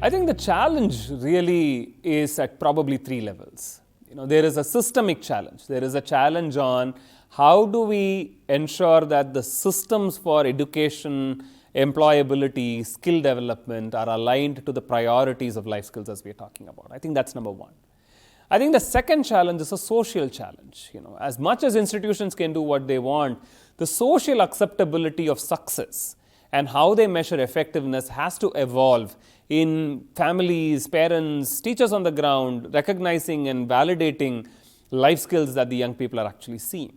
I think the challenge really is at probably three levels. There is a systemic challenge. There is a challenge on how do we ensure that the systems for education, employability, skill development are aligned to the priorities of life skills as we are talking about. I think that's number one. I think the second challenge is a social challenge. As much as institutions can do what they want, the social acceptability of success and how they measure effectiveness has to evolve in families, parents, teachers on the ground, recognizing and validating life skills that the young people are actually seeing.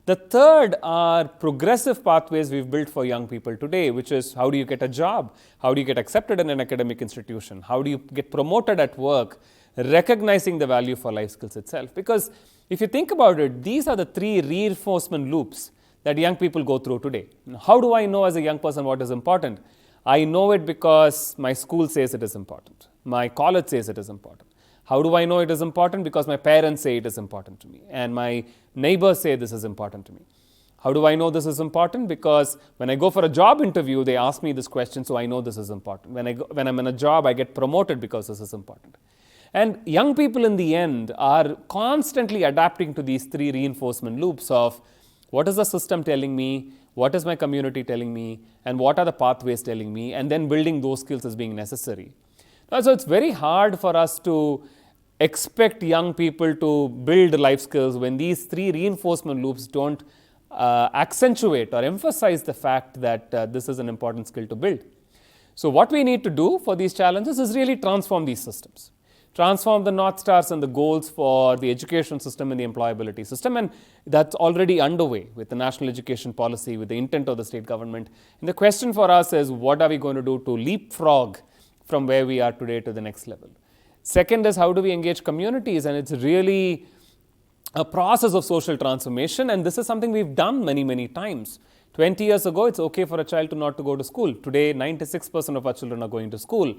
The third are progressive pathways we've built for young people today, which is how do you get a job? How do you get accepted in an academic institution? How do you get promoted at work? Recognizing the value for life skills itself. Because if you think about it, these are the three reinforcement loops that young people go through today. How do I know as a young person what is important? I know it because my school says it is important. My college says it is important. How do I know it is important? Because my parents say it is important to me and my neighbors say this is important to me. How do I know this is important? Because when I go for a job interview, they ask me this question, so I know this is important. When I'm in a job, I get promoted because this is important. And young people in the end are constantly adapting to these three reinforcement loops of what is the system telling me, what is my community telling me, and what are the pathways telling me, and then building those skills as being necessary. So it's very hard for us to expect young people to build life skills when these three reinforcement loops don't accentuate or emphasize the fact that this is an important skill to build. So what we need to do for these challenges is really transform these systems. Transform the North Stars and the goals for the education system and the employability system, and that's already underway with the national education policy, with the intent of the state government. And the question for us is, what are we going to do to leapfrog from where we are today to the next level? Second is, how do we engage communities? And it's really a process of social transformation, and this is something we've done many, many times. 20 years ago, it's okay for a child to not to go to school. Today, 96% of our children are going to school.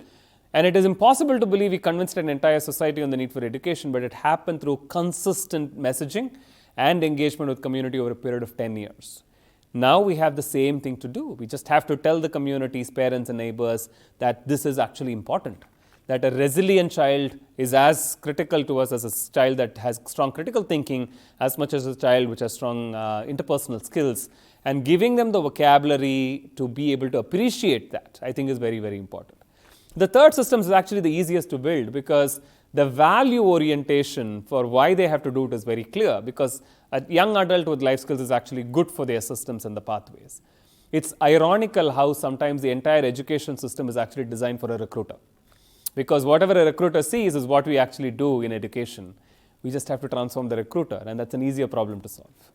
And it is impossible to believe we convinced an entire society on the need for education, but it happened through consistent messaging and engagement with community over a period of 10 years. Now we have the same thing to do. We just have to tell the communities, parents and neighbors that this is actually important, that a resilient child is as critical to us as a child that has strong critical thinking as much as a child which has strong interpersonal skills. And giving them the vocabulary to be able to appreciate that, I think, is very, very important. The third system is actually the easiest to build because the value orientation for why they have to do it is very clear, because a young adult with life skills is actually good for their systems and the pathways. It's ironical how sometimes the entire education system is actually designed for a recruiter, because whatever a recruiter sees is what we actually do in education. We just have to transform the recruiter, and that's an easier problem to solve.